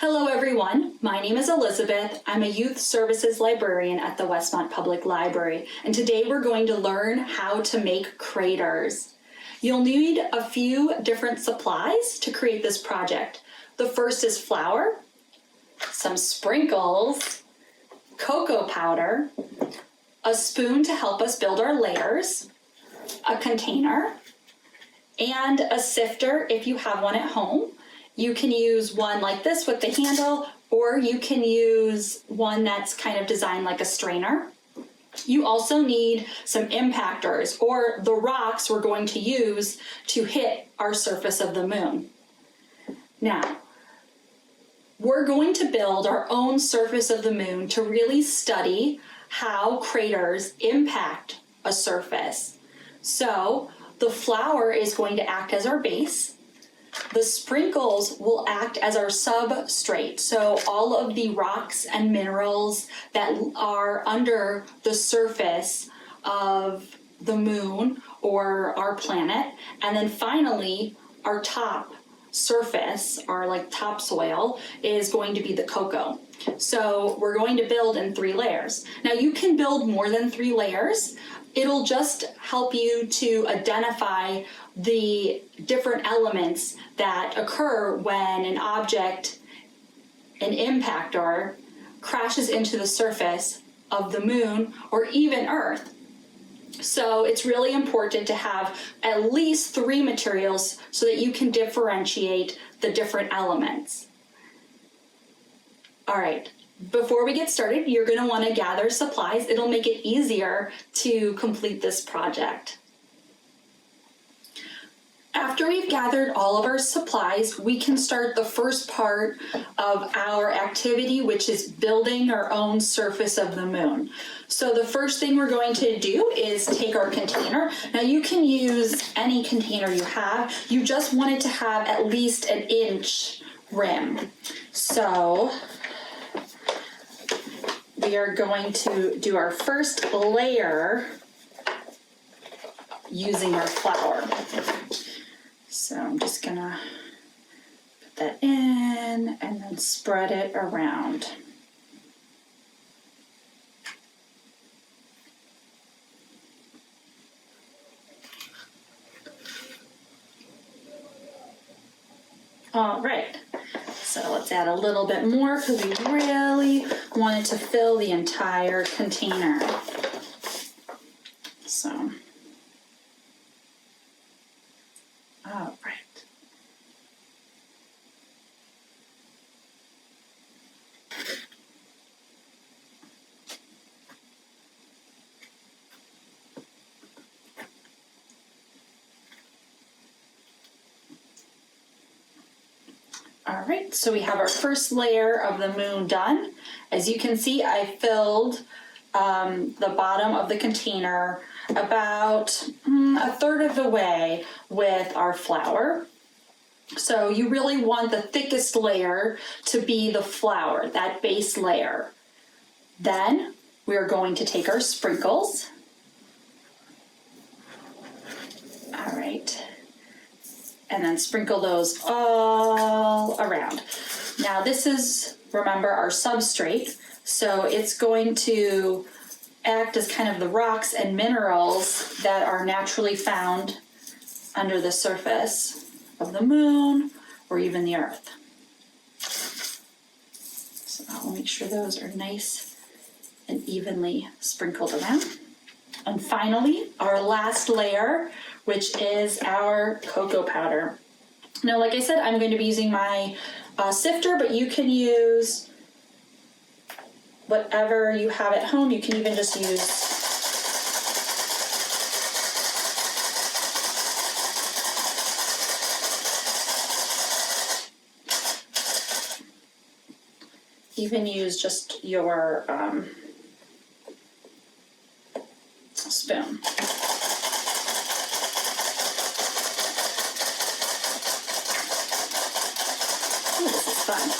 Hello everyone, my name is Elizabeth. I'm a youth services librarian at the Westmont Public Library, and today we're going to learn how to make craters. You'll need a few different supplies to create this project. The first is flour, some sprinkles, cocoa powder, a spoon to help us build our layers, a container, and a sifter if you have one at home. You can use one like this with the handle, or you can use one that's kind of designed like a strainer. You also need some impactors, or the rocks we're going to use to hit our surface of the moon. Now, we're going to build our own surface of the moon to really study how craters impact a surface. So the flour is going to act as our base. The sprinkles will act as our substrate, so all of the rocks and minerals that are under the surface of the moon or our planet. And then finally, our top surface, our like topsoil, is going to be the cocoa. So we're going to build in 3 layers. Now you can build more than 3 layers. It'll just help you to identify the different elements that occur when an object, an impactor, crashes into the surface of the moon or even Earth. So it's really important to have at least 3 materials so that you can differentiate the different elements. All right. Before we get started, you're going to want to gather supplies. It'll make it easier to complete this project. After we've gathered all of our supplies, we can start the first part of our activity, which is building our own surface of the moon. So the first thing we're going to do is take our container. Now you can use any container you have. You just want it to have at least an inch rim. So we are going to do our first layer using our flour. So I'm just gonna put that in and then spread it around. All right. So let's add a little bit more because we really want it to fill the entire container. So, all right. All right, so we have our first layer of the moon done. As you can see, I filled the bottom of the container about a third of the way with our flour. So you really want the thickest layer to be the flour, that base layer. Then we're going to take our sprinkles. All right. And then sprinkle those all around. Now this is, remember, our substrate, so it's going to act as kind of the rocks and minerals that are naturally found under the surface of the moon or even the Earth. So I'll make sure those are nice and evenly sprinkled around. And finally, our last layer, which is our cocoa powder. Now, like I said, I'm going to be using my sifter, but you can use whatever you have at home. You can even just use just your spoon. Ooh, this is fun.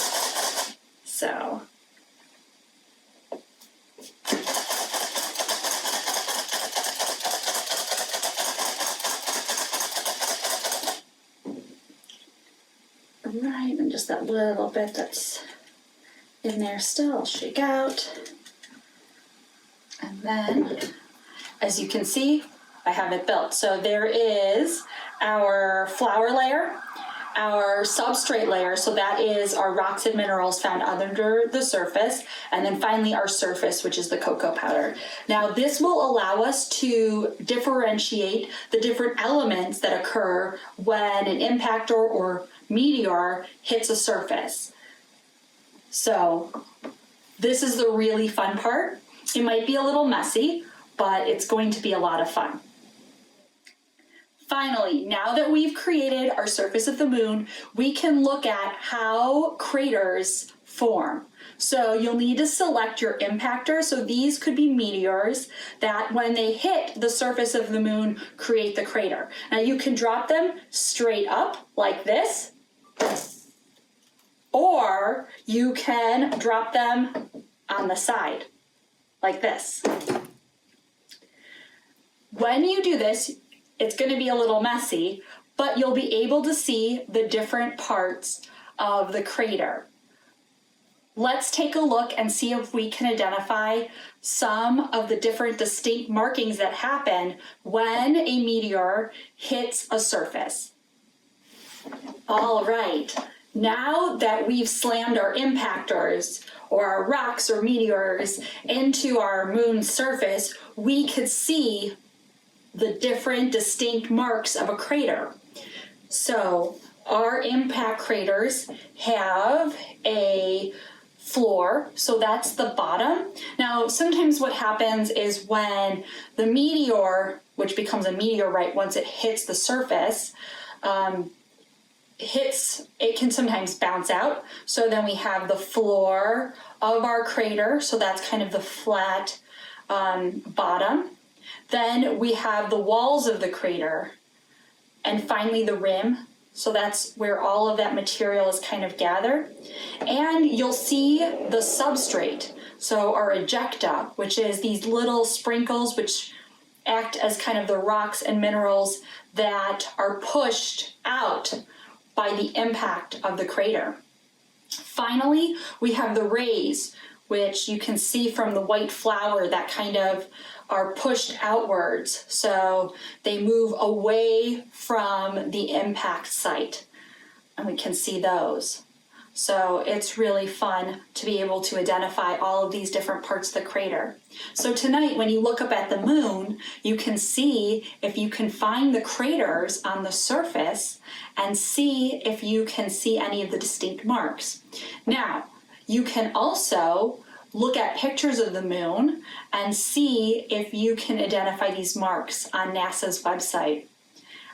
So right, and just that little bit that's in there still, shake out. And then, as you can see, I have it built. So there is our flour layer, our substrate layer, so that is our rocks and minerals found under the surface, and then finally our surface, which is the cocoa powder. Now this will allow us to differentiate the different elements that occur when an impactor or meteor hits a surface. So this is the really fun part. It might be a little messy, but it's going to be a lot of fun. Finally, now that we've created our surface of the moon, we can look at how craters form. So you'll need to select your impactor. So these could be meteors that when they hit the surface of the moon, create the crater. Now you can drop them straight up like this, or you can drop them on the side like this. When you do this, it's going to be a little messy, but you'll be able to see the different parts of the crater. Let's take a look and see if we can identify some of the different distinct markings that happen when a meteor hits a surface. All right, now that we've slammed our impactors or our rocks or meteors into our moon's surface, we could see the different distinct marks of a crater. So our impact craters have a floor, so that's the bottom. Now sometimes what happens is when the meteor, which becomes a meteorite once it hits the surface, it can sometimes bounce out. So then we have the floor of our crater, so that's kind of the flat bottom. Then we have the walls of the crater, and finally the rim. So that's where all of that material is kind of gathered. And you'll see the substrate, so our ejecta, which is these little sprinkles which act as kind of the rocks and minerals that are pushed out by the impact of the crater. Finally, we have the rays, which you can see from the white flour that kind of are pushed outwards, so they move away from the impact site, and we can see those. So it's really fun to be able to identify all of these different parts of the crater. So tonight, when you look up at the moon, you can see if you can find the craters on the surface and see if you can see any of the distinct marks. Now, you can also look at pictures of the moon and see if you can identify these marks on NASA's website.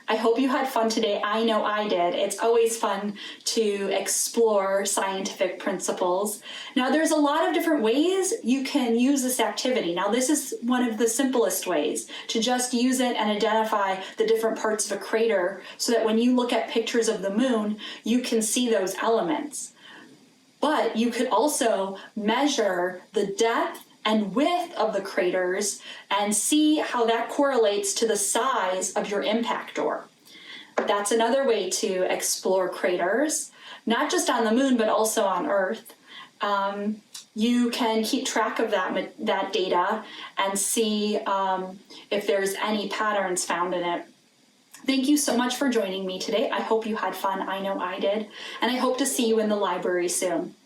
I hope you had fun today. I know I did. It's always fun to explore scientific principles. Now, there's a lot of different ways you can use this activity. Now, this is one of the simplest ways, to just use it and identify the different parts of a crater so that when you look at pictures of the moon, you can see those elements. But you could also measure the depth and width of the craters and see how that correlates to the size of your impactor. That's another way to explore craters, not just on the moon, but also on Earth. You can keep track of that data and see if there's any patterns found in it. Thank you so much for joining me today. I hope you had fun. I know I did. And I hope to see you in the library soon.